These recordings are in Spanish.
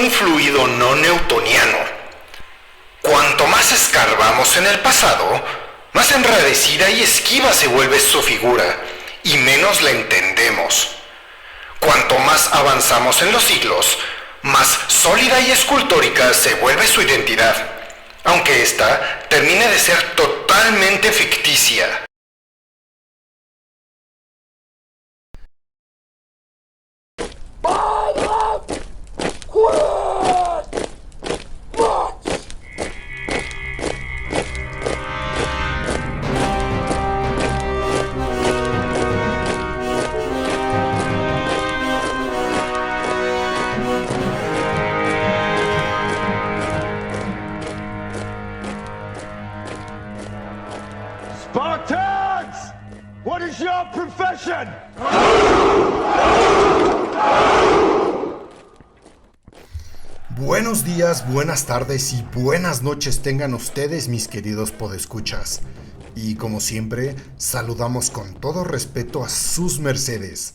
un fluido no newtoniano. Cuanto más escarbamos en el pasado, más enradecida y esquiva se vuelve su figura, y menos la entendemos. Cuanto más avanzamos en los siglos, más sólida y escultórica se vuelve su identidad, aunque ésta termine de ser totalmente ficticia. Spartans! What is your profession? Buenos días, buenas tardes y buenas noches tengan ustedes, mis queridos podescuchas. Y como siempre, saludamos con todo respeto a sus mercedes.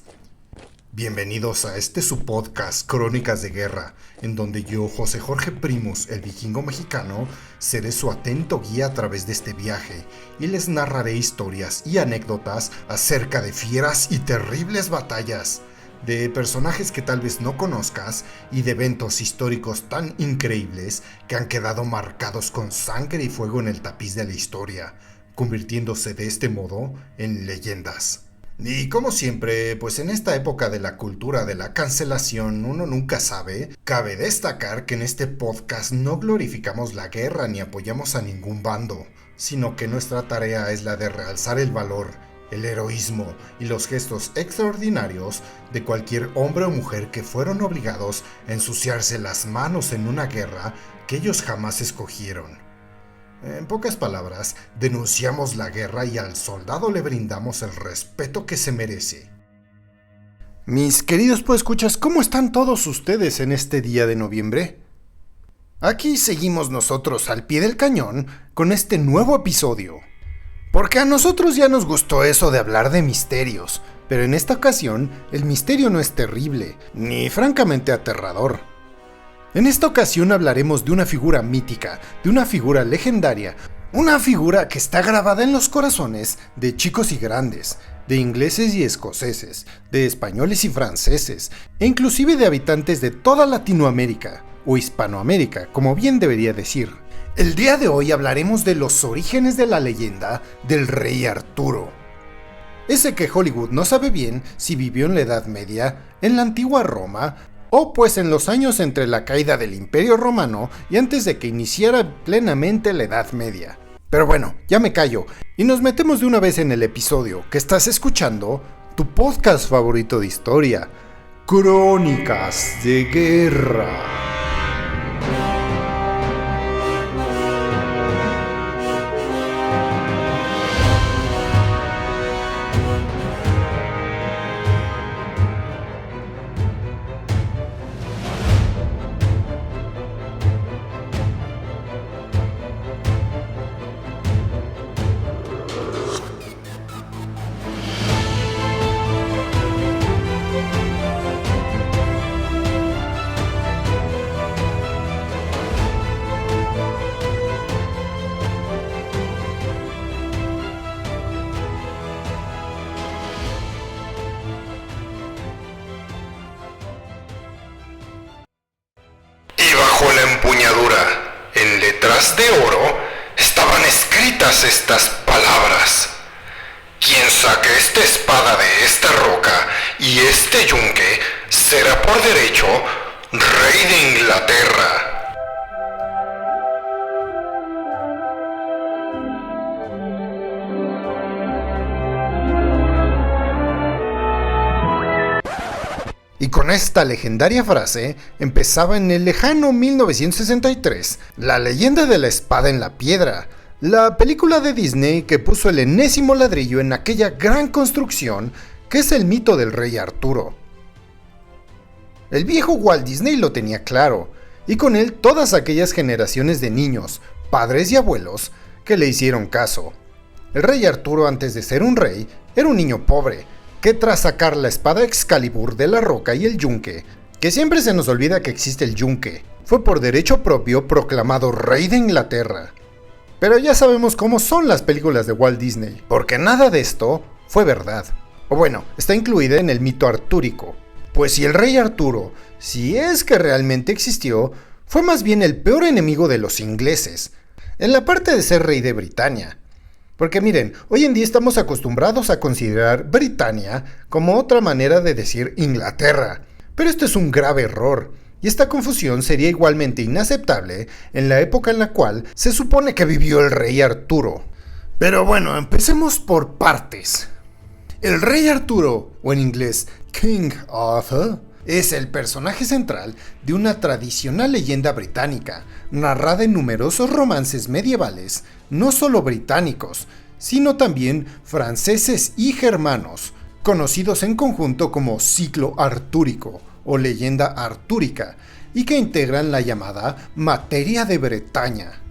Bienvenidos a su podcast Crónicas de Guerra, en donde yo, José Jorge Primus, el vikingo mexicano, seré su atento guía a través de este viaje y les narraré historias y anécdotas acerca de fieras y terribles batallas, de personajes que tal vez no conozcas y de eventos históricos tan increíbles que han quedado marcados con sangre y fuego en el tapiz de la historia, convirtiéndose de este modo en leyendas. Y como siempre, pues en esta época de la cultura de la cancelación uno nunca sabe, cabe destacar que en este podcast no glorificamos la guerra ni apoyamos a ningún bando, sino que nuestra tarea es la de realzar el valor, el heroísmo y los gestos extraordinarios de cualquier hombre o mujer que fueron obligados a ensuciarse las manos en una guerra que ellos jamás escogieron. En pocas palabras, denunciamos la guerra y al soldado le brindamos el respeto que se merece. Mis queridos podescuchas, ¿cómo están todos ustedes en este día de noviembre? Aquí seguimos nosotros al pie del cañón con este nuevo episodio. Porque a nosotros ya nos gustó eso de hablar de misterios, pero en esta ocasión el misterio no es terrible, ni francamente aterrador. En esta ocasión hablaremos de una figura mítica, de una figura legendaria, una figura que está grabada en los corazones de chicos y grandes, de ingleses y escoceses, de españoles y franceses, e inclusive de habitantes de toda Latinoamérica, o Hispanoamérica, como bien debería decir. El día de hoy hablaremos de los orígenes de la leyenda del Rey Arturo. Ese que Hollywood no sabe bien si vivió en la Edad Media, en la antigua Roma, o pues en los años entre la caída del Imperio Romano y antes de que iniciara plenamente la Edad Media. Pero bueno, ya me callo y nos metemos de una vez en el episodio que estás escuchando, tu podcast favorito de historia, Crónicas de Guerra. Bajo la empuñadura, en letras de oro, estaban escritas estas palabras: quien saque esta espada de esta roca y este yunque será por derecho rey de Inglaterra. Y con esta legendaria frase empezaba en el lejano 1963 la leyenda de la espada en la piedra, la película de Disney que puso el enésimo ladrillo en aquella gran construcción que es el mito del Rey Arturo. El viejo Walt Disney lo tenía claro, y con él todas aquellas generaciones de niños, padres y abuelos que le hicieron caso. El Rey Arturo, antes de ser un rey, era un niño pobre, que tras sacar la espada Excalibur de la roca y el yunque, Que siempre se nos olvida que existe el yunque. Fue por derecho propio proclamado rey de Inglaterra. Pero ya sabemos cómo son las películas de Walt Disney, porque nada de esto fue verdad. O bueno, está incluida en el mito artúrico. Pues si el rey Arturo, si es que realmente existió, fue más bien el peor enemigo de los ingleses, en la parte de ser rey de Britania. Porque miren, hoy en día estamos acostumbrados a considerar Britania como otra manera de decir Inglaterra. Pero esto es un grave error, y esta confusión sería igualmente inaceptable en la época en la cual se supone que vivió el rey Arturo. Pero bueno, empecemos por partes. El rey Arturo, o en inglés King Arthur, es el personaje central de una tradicional leyenda británica, narrada en numerosos romances medievales, no solo británicos, sino también franceses y germanos, conocidos en conjunto como ciclo artúrico o leyenda artúrica, y que integran la llamada materia de Bretaña.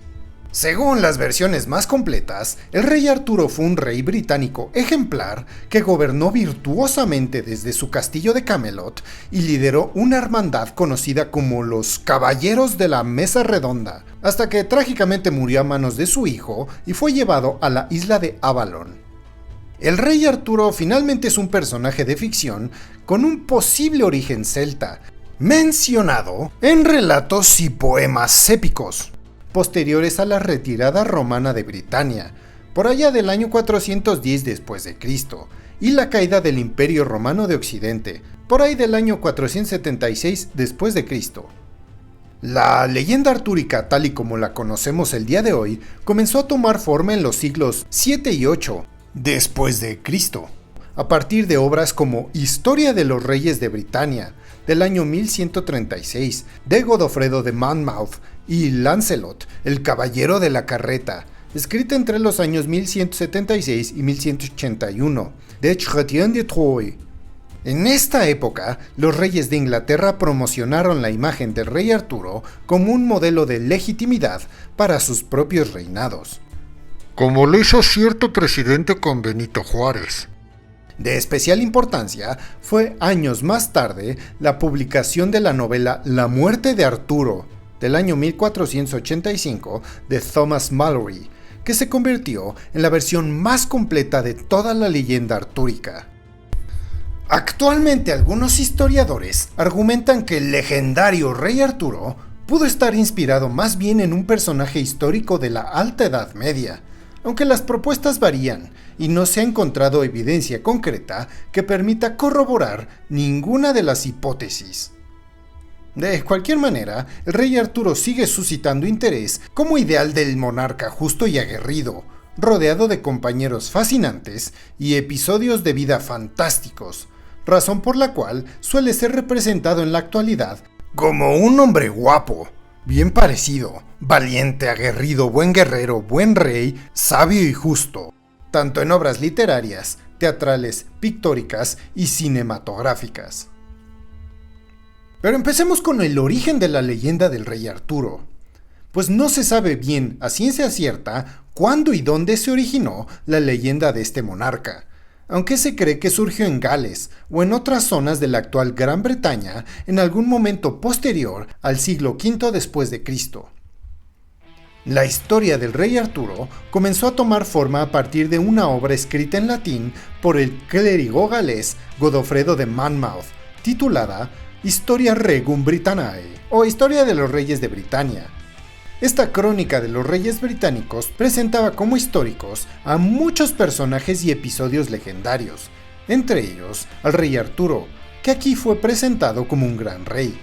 Según las versiones más completas, el rey Arturo fue un rey británico ejemplar que gobernó virtuosamente desde su castillo de Camelot y lideró una hermandad conocida como los Caballeros de la Mesa Redonda, hasta que trágicamente murió a manos de su hijo y fue llevado a la isla de Avalon. El rey Arturo finalmente es un personaje de ficción con un posible origen celta, mencionado en relatos y poemas épicos, posteriores a la retirada romana de Britania, por allá del año 410 después de Cristo, y la caída del Imperio Romano de Occidente, por ahí del año 476 después de Cristo. La leyenda artúrica, tal y como la conocemos el día de hoy, comenzó a tomar forma en los siglos 7 y 8 después de Cristo, a partir de obras como Historia de los Reyes de Britania, del año 1136, de Godofredo de Monmouth, y Lancelot, el Caballero de la Carreta, escrita entre los años 1176 y 1181, de Chrétien de Troyes. En esta época, los reyes de Inglaterra promocionaron la imagen del rey Arturo como un modelo de legitimidad para sus propios reinados, como lo hizo cierto presidente con Benito Juárez. De especial importancia fue años más tarde la publicación de la novela La muerte de Arturo, del año 1485, de Thomas Malory, que se convirtió en la versión más completa de toda la leyenda artúrica. Actualmente algunos historiadores argumentan que el legendario rey Arturo pudo estar inspirado más bien en un personaje histórico de la Alta Edad Media, aunque las propuestas varían y no se ha encontrado evidencia concreta que permita corroborar ninguna de las hipótesis. De cualquier manera, el rey Arturo sigue suscitando interés como ideal del monarca justo y aguerrido, rodeado de compañeros fascinantes y episodios de vida fantásticos, razón por la cual suele ser representado en la actualidad como un hombre guapo, bien parecido, valiente, aguerrido, buen guerrero, buen rey, sabio y justo, tanto en obras literarias, teatrales, pictóricas y cinematográficas. Pero empecemos con el origen de la leyenda del rey Arturo, pues no se sabe bien a ciencia cierta cuándo y dónde se originó la leyenda de este monarca, aunque se cree que surgió en Gales o en otras zonas de la actual Gran Bretaña en algún momento posterior al siglo V después de Cristo. La historia del rey Arturo comenzó a tomar forma a partir de una obra escrita en latín por el clérigo galés Godofredo de Monmouth, titulada Historia Regum Britanniae, o Historia de los Reyes de Britania. Esta crónica de los reyes británicos presentaba como históricos a muchos personajes y episodios legendarios, entre ellos al rey Arturo, que aquí fue presentado como un gran rey.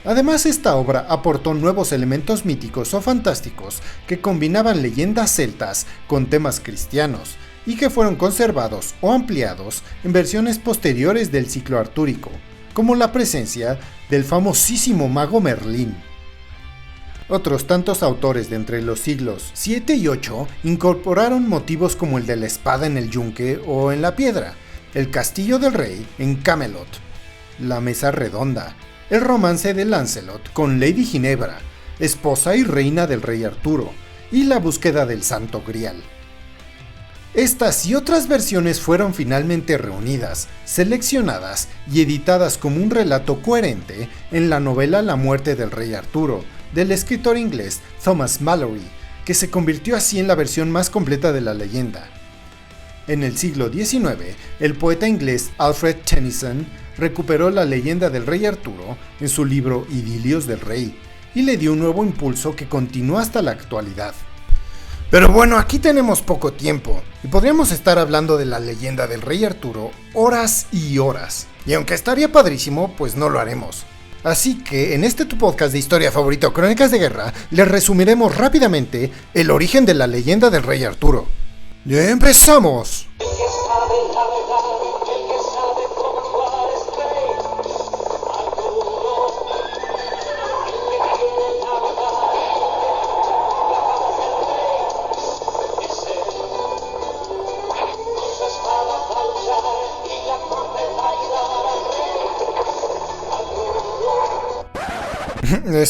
Además, esta obra aportó nuevos elementos míticos o fantásticos que combinaban leyendas celtas con temas cristianos y que fueron conservados o ampliados en versiones posteriores del ciclo artúrico, como la presencia del famosísimo mago Merlín. Otros tantos autores de entre los siglos 7 y 8 incorporaron motivos como el de la espada en el yunque o en la piedra, el castillo del rey en Camelot, la mesa redonda, el romance de Lancelot con Lady Ginebra, esposa y reina del rey Arturo, y la búsqueda del Santo Grial. Estas y otras versiones fueron finalmente reunidas, seleccionadas y editadas como un relato coherente en la novela La muerte del rey Arturo, del escritor inglés Thomas Malory, que se convirtió así en la versión más completa de la leyenda. En el siglo XIX, el poeta inglés Alfred Tennyson recuperó la leyenda del rey Arturo en su libro Idilios del Rey y le dio un nuevo impulso que continúa hasta la actualidad. Pero bueno, aquí tenemos poco tiempo y podríamos estar hablando de la leyenda del rey Arturo horas y horas. Y aunque estaría padrísimo, pues no lo haremos. Así que en este tu podcast de historia favorito, Crónicas de Guerra, les resumiremos rápidamente el origen de la leyenda del rey Arturo. ¡Ya empezamos!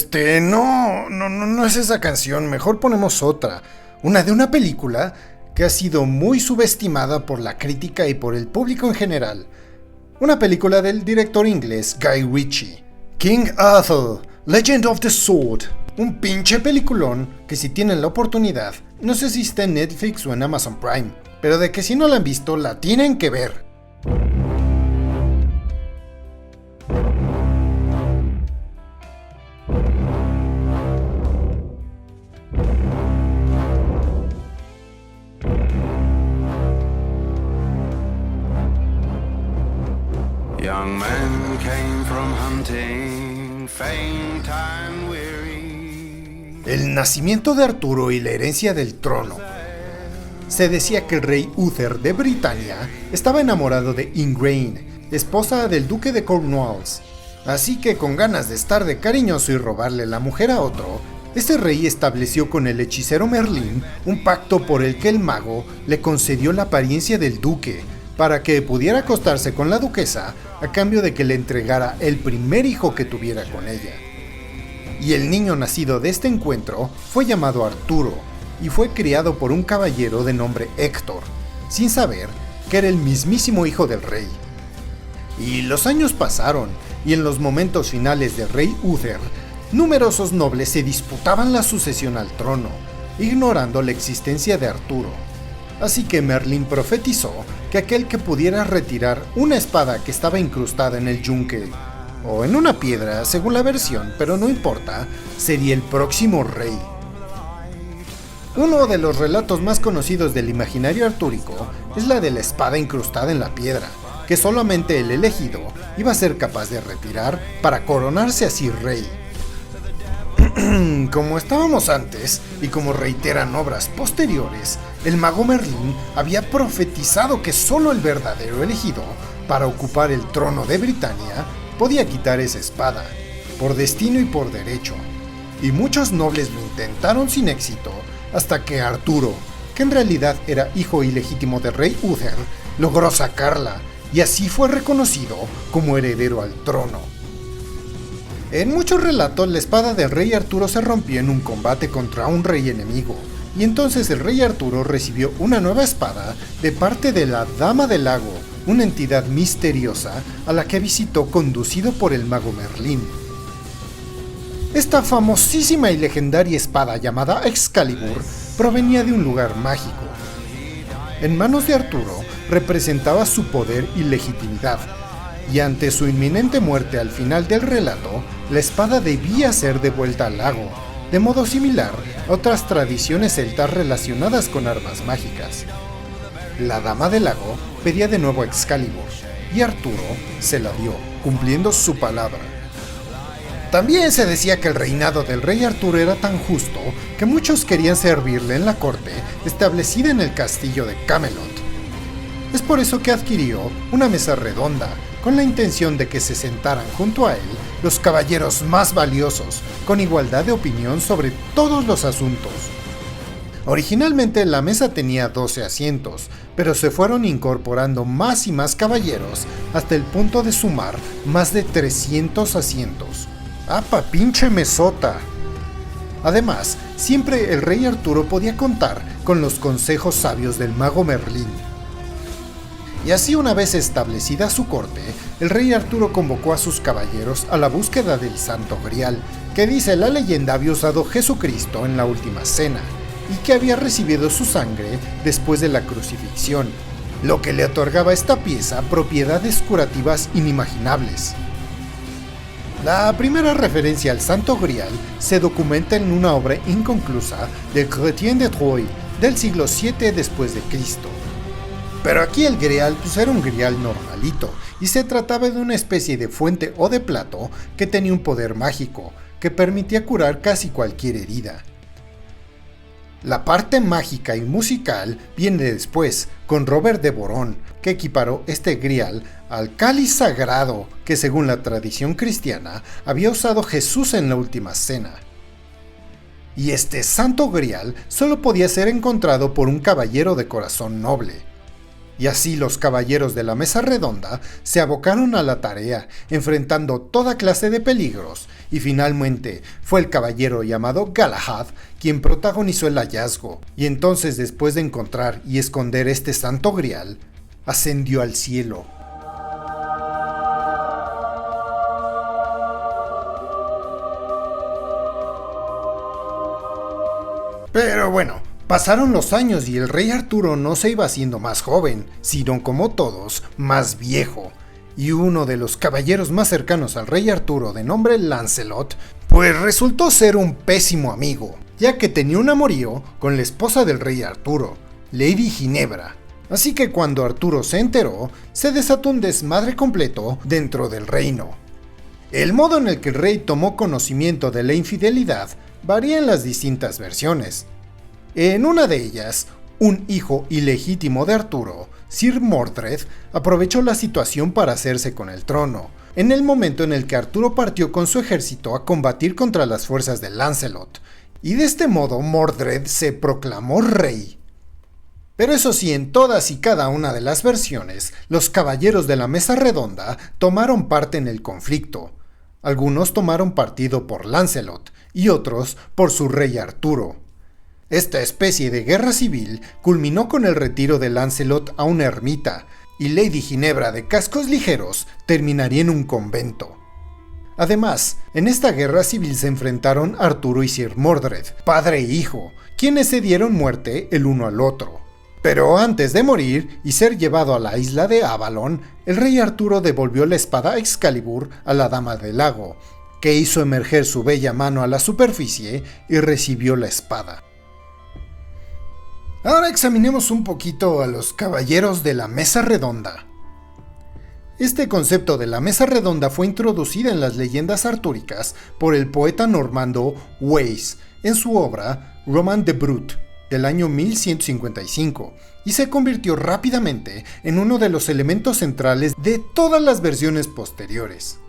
No es esa canción, mejor ponemos otra. Una de una película que ha sido muy subestimada por la crítica y por el público en general. Una película del director inglés Guy Ritchie. King Arthur, Legend of the Sword. Un pinche peliculón que si tienen la oportunidad, no sé si está en Netflix o en Amazon Prime, pero de que si no la han visto, la tienen que ver. Young men came from hunting, faint and weary. El nacimiento de Arturo y la herencia del trono. Se decía que el rey Uther de Britania estaba enamorado de Igraine, esposa del duque de Cornwalls. Así que con ganas de estar de cariñoso y robarle la mujer a otro, este rey estableció con el hechicero Merlín un pacto por el que el mago le concedió la apariencia del duque, para que pudiera acostarse con la duquesa a cambio de que le entregara el primer hijo que tuviera con ella. Y el niño nacido de este encuentro fue llamado Arturo y fue criado por un caballero de nombre Héctor, sin saber que era el mismísimo hijo del rey. Y los años pasaron, y en los momentos finales del rey Uther, numerosos nobles se disputaban la sucesión al trono, ignorando la existencia de Arturo. Así que Merlín profetizó que aquel que pudiera retirar una espada que estaba incrustada en el yunque, o en una piedra, según la versión, pero no importa, sería el próximo rey. Uno de los relatos más conocidos del imaginario artúrico es la de la espada incrustada en la piedra, que solamente el elegido iba a ser capaz de retirar para coronarse así rey. Como estábamos antes, y como reiteran obras posteriores, el mago Merlín había profetizado que solo el verdadero elegido para ocupar el trono de Britania podía quitar esa espada, por destino y por derecho. Y muchos nobles lo intentaron sin éxito, hasta que Arturo, que en realidad era hijo ilegítimo del rey Uther, logró sacarla, y así fue reconocido como heredero al trono. En muchos relatos, la espada del rey Arturo se rompió en un combate contra un rey enemigo, y entonces el rey Arturo recibió una nueva espada de parte de la Dama del Lago, una entidad misteriosa a la que visitó conducido por el mago Merlín. Esta famosísima y legendaria espada llamada Excalibur provenía de un lugar mágico. En manos de Arturo representaba su poder y legitimidad, y ante su inminente muerte al final del relato, la espada debía ser devuelta al lago, de modo similar a otras tradiciones celtas relacionadas con armas mágicas. La Dama del Lago pedía de nuevo Excalibur, y Arturo se la dio, cumpliendo su palabra. También se decía que el reinado del rey Arturo era tan justo que muchos querían servirle en la corte establecida en el castillo de Camelot. Es por eso que adquirió una mesa redonda, con la intención de que se sentaran junto a él los caballeros más valiosos, con igualdad de opinión sobre todos los asuntos. Originalmente la mesa tenía 12 asientos, pero se fueron incorporando más y más caballeros hasta el punto de sumar más de 300 asientos. ¡Apa, pinche mesota! Además, siempre el rey Arturo podía contar con los consejos sabios del mago Merlín. Y así, una vez establecida su corte, el rey Arturo convocó a sus caballeros a la búsqueda del Santo Grial, que dice la leyenda había usado Jesucristo en la última cena, y que había recibido su sangre después de la crucifixión, lo que le otorgaba a esta pieza propiedades curativas inimaginables. La primera referencia al Santo Grial se documenta en una obra inconclusa de Chrétien de Troyes del siglo VII después de Cristo. Pero aquí el Grial era un Grial normalito, y se trataba de una especie de fuente o de plato que tenía un poder mágico, que permitía curar casi cualquier herida. La parte mágica y musical viene después, con Robert de Borón, que equiparó este Grial al cáliz sagrado que, según la tradición cristiana, había usado Jesús en la última cena. Y este Santo Grial solo podía ser encontrado por un caballero de corazón noble. Y así los caballeros de la mesa redonda se abocaron a la tarea, enfrentando toda clase de peligros, y finalmente fue el caballero llamado Galahad quien protagonizó el hallazgo, y entonces, después de encontrar y esconder este Santo Grial, ascendió al cielo. Pero bueno, pasaron los años y el rey Arturo no se iba haciendo más joven, sino, como todos, más viejo. Y uno de los caballeros más cercanos al rey Arturo, de nombre Lancelot, pues resultó ser un pésimo amigo, ya que tenía un amorío con la esposa del rey Arturo, Lady Ginebra. Así que cuando Arturo se enteró, se desató un desmadre completo dentro del reino. El modo en el que el rey tomó conocimiento de la infidelidad varía en las distintas versiones. En una de ellas, un hijo ilegítimo de Arturo, Sir Mordred, aprovechó la situación para hacerse con el trono, en el momento en el que Arturo partió con su ejército a combatir contra las fuerzas de Lancelot, y de este modo Mordred se proclamó rey. Pero eso sí, en todas y cada una de las versiones, los caballeros de la mesa redonda tomaron parte en el conflicto. Algunos tomaron partido por Lancelot y otros por su rey Arturo. Esta especie de guerra civil culminó con el retiro de Lancelot a una ermita, y Lady Ginebra de cascos ligeros terminaría en un convento. Además, en esta guerra civil se enfrentaron Arturo y Sir Mordred, padre e hijo, quienes se dieron muerte el uno al otro. Pero antes de morir y ser llevado a la isla de Avalon, el rey Arturo devolvió la espada Excalibur a la Dama del Lago, que hizo emerger su bella mano a la superficie y recibió la espada. Ahora examinemos un poquito a los caballeros de la mesa redonda. Este concepto de la mesa redonda fue introducida en las leyendas artúricas por el poeta normando Weiss en su obra Roman de Brut del año 1155, y se convirtió rápidamente en uno de los elementos centrales de todas las versiones posteriores.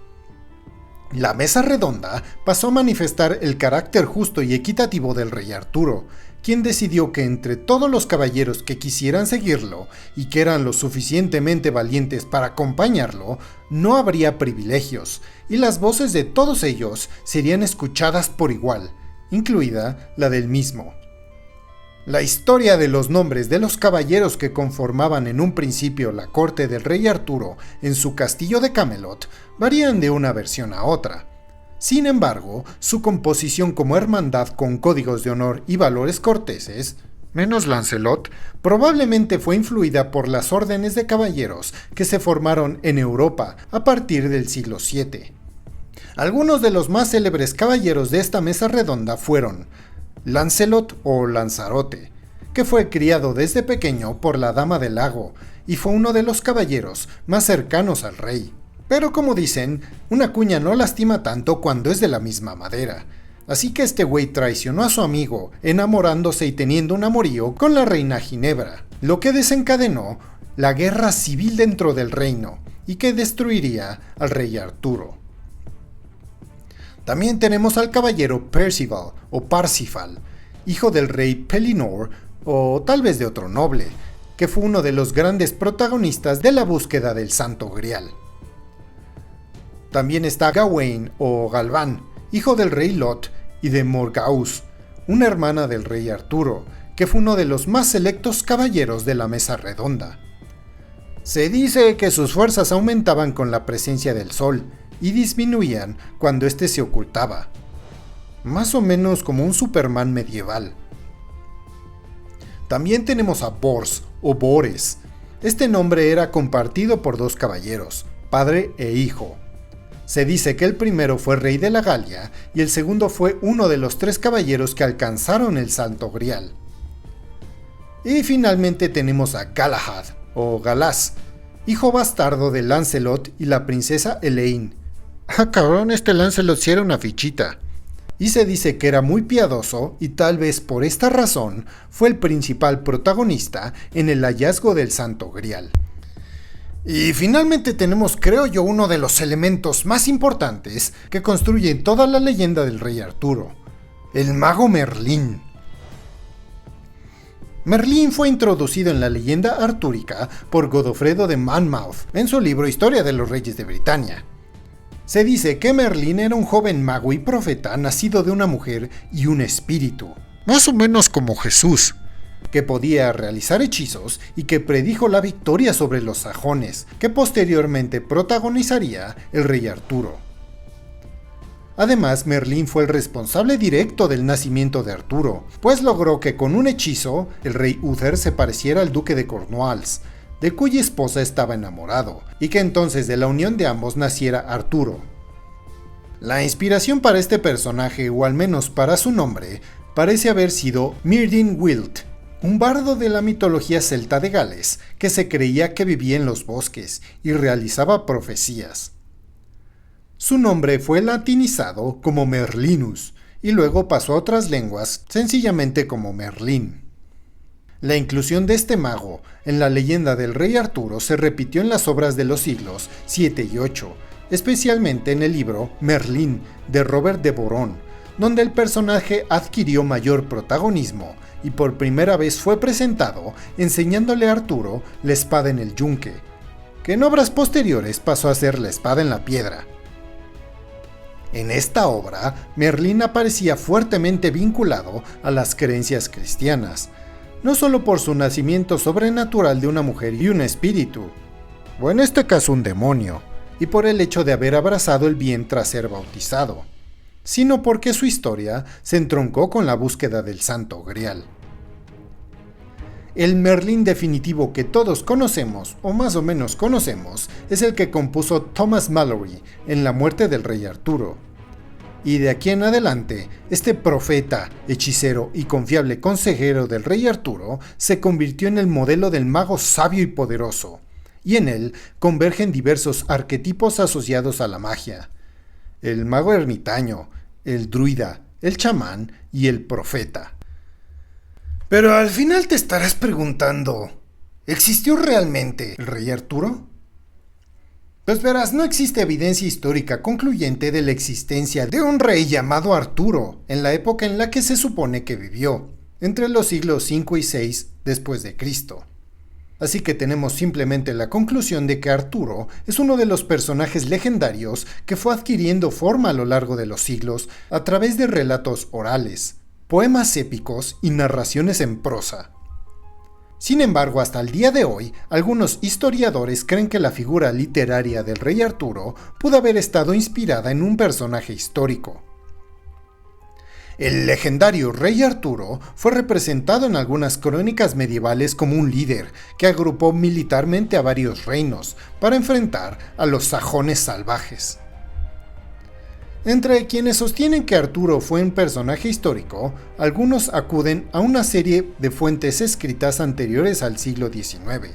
La mesa redonda pasó a manifestar el carácter justo y equitativo del rey Arturo, quien decidió que entre todos los caballeros que quisieran seguirlo y que eran lo suficientemente valientes para acompañarlo, no habría privilegios, y las voces de todos ellos serían escuchadas por igual, incluida la del mismo. La historia de los nombres de los caballeros que conformaban en un principio la corte del rey Arturo en su castillo de Camelot varían de una versión a otra. Sin embargo, su composición como hermandad con códigos de honor y valores corteses, menos Lancelot, probablemente fue influida por las órdenes de caballeros que se formaron en Europa a partir del siglo VII. Algunos de los más célebres caballeros de esta mesa redonda fueron Lancelot o Lanzarote, que fue criado desde pequeño por la Dama del Lago y fue uno de los caballeros más cercanos al rey. Pero como dicen, una cuña no lastima tanto cuando es de la misma madera. Así que este güey traicionó a su amigo, enamorándose y teniendo un amorío con la reina Ginebra, lo que desencadenó la guerra civil dentro del reino y que destruiría al rey Arturo. También tenemos al caballero Percival o Parsifal, hijo del rey Pellinore o tal vez de otro noble, que fue uno de los grandes protagonistas de la búsqueda del Santo Grial. También está Gawain o Galván, hijo del rey Lot y de Morgause, una hermana del rey Arturo, que fue uno de los más selectos caballeros de la Mesa Redonda. Se dice que sus fuerzas aumentaban con la presencia del sol y disminuían cuando éste se ocultaba, más o menos como un Superman medieval. También tenemos a Bors o Bores. Este nombre era compartido por dos caballeros, padre e hijo. Se dice que el primero fue rey de la Galia y el segundo fue uno de los 3 caballeros que alcanzaron el Santo Grial. Y finalmente tenemos a Galahad, o Galás, hijo bastardo de Lancelot y la princesa Elaine. Ah, cabrón, este Lancelot sí era una fichita. Y se dice que era muy piadoso y tal vez por esta razón fue el principal protagonista en el hallazgo del Santo Grial. Y finalmente tenemos, creo yo, uno de los elementos más importantes que construye toda la leyenda del rey Arturo, el mago Merlín. Merlín fue introducido en la leyenda artúrica por Godofredo de Monmouth en su libro Historia de los Reyes de Britania. Se dice que Merlín era un joven mago y profeta nacido de una mujer y un espíritu, más o menos como Jesús, que podía realizar hechizos y que predijo la victoria sobre los sajones, que posteriormente protagonizaría el rey Arturo. Además, Merlín fue el responsable directo del nacimiento de Arturo, pues logró que con un hechizo el rey Uther se pareciera al duque de Cornwalls, de cuya esposa estaba enamorado, y que entonces de la unión de ambos naciera Arturo. La inspiración para este personaje, o al menos para su nombre, parece haber sido Myrdin Wilt, un bardo de la mitología celta de Gales que se creía que vivía en los bosques y realizaba profecías. Su nombre fue latinizado como Merlinus y luego pasó a otras lenguas sencillamente como Merlín. La inclusión de este mago en la leyenda del rey Arturo se repitió en las obras de los siglos 7 y 8, especialmente en el libro Merlín de Robert de Boron, donde el personaje adquirió mayor protagonismo y por primera vez fue presentado enseñándole a Arturo la espada en el yunque, que en obras posteriores pasó a ser la espada en la piedra. En esta obra, Merlín aparecía fuertemente vinculado a las creencias cristianas, no solo por su nacimiento sobrenatural de una mujer y un espíritu, o en este caso un demonio, y por el hecho de haber abrazado el bien tras ser bautizado, sino porque su historia se entroncó con la búsqueda del Santo Grial. El Merlín definitivo que todos conocemos, o más o menos conocemos, es el que compuso Thomas Malory en La muerte del rey Arturo. Y de aquí en adelante, este profeta, hechicero y confiable consejero del rey Arturo se convirtió en el modelo del mago sabio y poderoso, y en él convergen diversos arquetipos asociados a la magia: el mago ermitaño, el druida, el chamán y el profeta. Pero al final te estarás preguntando, ¿existió realmente el rey Arturo? Pues verás, no existe evidencia histórica concluyente de la existencia de un rey llamado Arturo en la época en la que se supone que vivió, entre los siglos 5 y 6 después de Cristo. Así que tenemos simplemente la conclusión de que Arturo es uno de los personajes legendarios que fue adquiriendo forma a lo largo de los siglos a través de relatos orales, poemas épicos y narraciones en prosa. Sin embargo, hasta el día de hoy, algunos historiadores creen que la figura literaria del rey Arturo pudo haber estado inspirada en un personaje histórico. El legendario rey Arturo fue representado en algunas crónicas medievales como un líder que agrupó militarmente a varios reinos para enfrentar a los sajones salvajes. Entre quienes sostienen que Arturo fue un personaje histórico, algunos acuden a una serie de fuentes escritas anteriores al siglo XIX.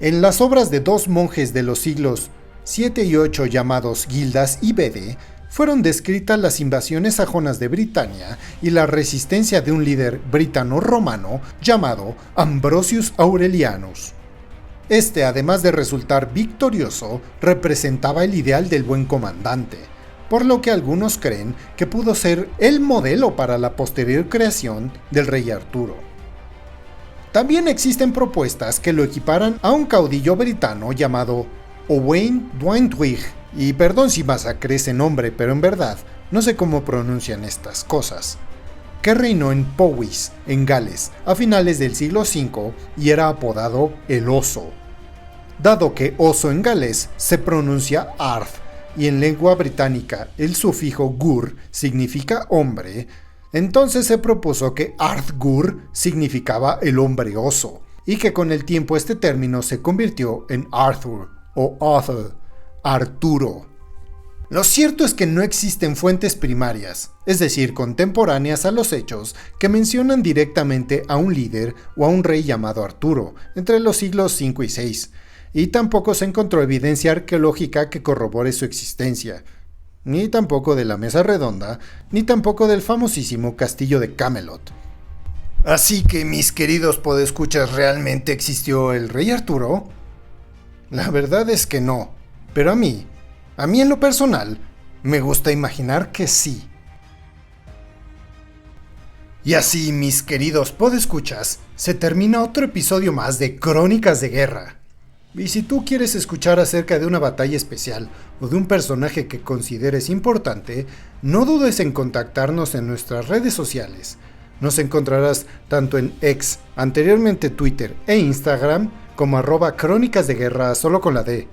En las obras de dos monjes de los siglos 7 y 8 llamados Gildas y Bede, fueron descritas las invasiones sajonas de Britania y la resistencia de un líder britano-romano llamado Ambrosius Aurelianus. Este, además de resultar victorioso, representaba el ideal del buen comandante, por lo que algunos creen que pudo ser el modelo para la posterior creación del rey Arturo. También existen propuestas que lo equiparan a un caudillo britano llamado Owain Dwynhwig, y perdón si masacré ese nombre, pero en verdad no sé cómo pronuncian estas cosas. que reinó en Powys, en Gales, a finales del siglo V y era apodado el Oso. Dado que oso en galés se pronuncia arth y en lengua británica el sufijo gur significa hombre, entonces se propuso que Arthur significaba el hombre oso, y que con el tiempo este término se convirtió en Arthur o Arturo. Lo cierto es que no existen fuentes primarias, es decir, contemporáneas a los hechos, que mencionan directamente a un líder o a un rey llamado Arturo entre los siglos V y VI, y tampoco se encontró evidencia arqueológica que corrobore su existencia, ni tampoco de la Mesa Redonda, ni tampoco del famosísimo castillo de Camelot. Así que, mis queridos podescuchas, ¿realmente existió el rey Arturo? La verdad es que no, pero a mí en lo personal, me gusta imaginar que sí. Y así, mis queridos podescuchas, se termina otro episodio más de Crónicas de Guerra. Y si tú quieres escuchar acerca de una batalla especial o de un personaje que consideres importante, no dudes en contactarnos en nuestras redes sociales. Nos encontrarás tanto en X, anteriormente Twitter e Instagram, como @Crónicas de Guerra solo con la D.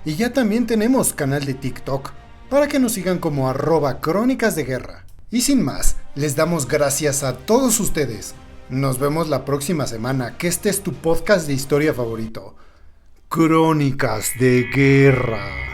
Y ya también tenemos canal de TikTok, para que nos sigan como @Crónicas de Guerra. Y sin más, les damos gracias a todos ustedes. Nos vemos la próxima semana, que este es tu podcast de historia favorito. Crónicas de Guerra.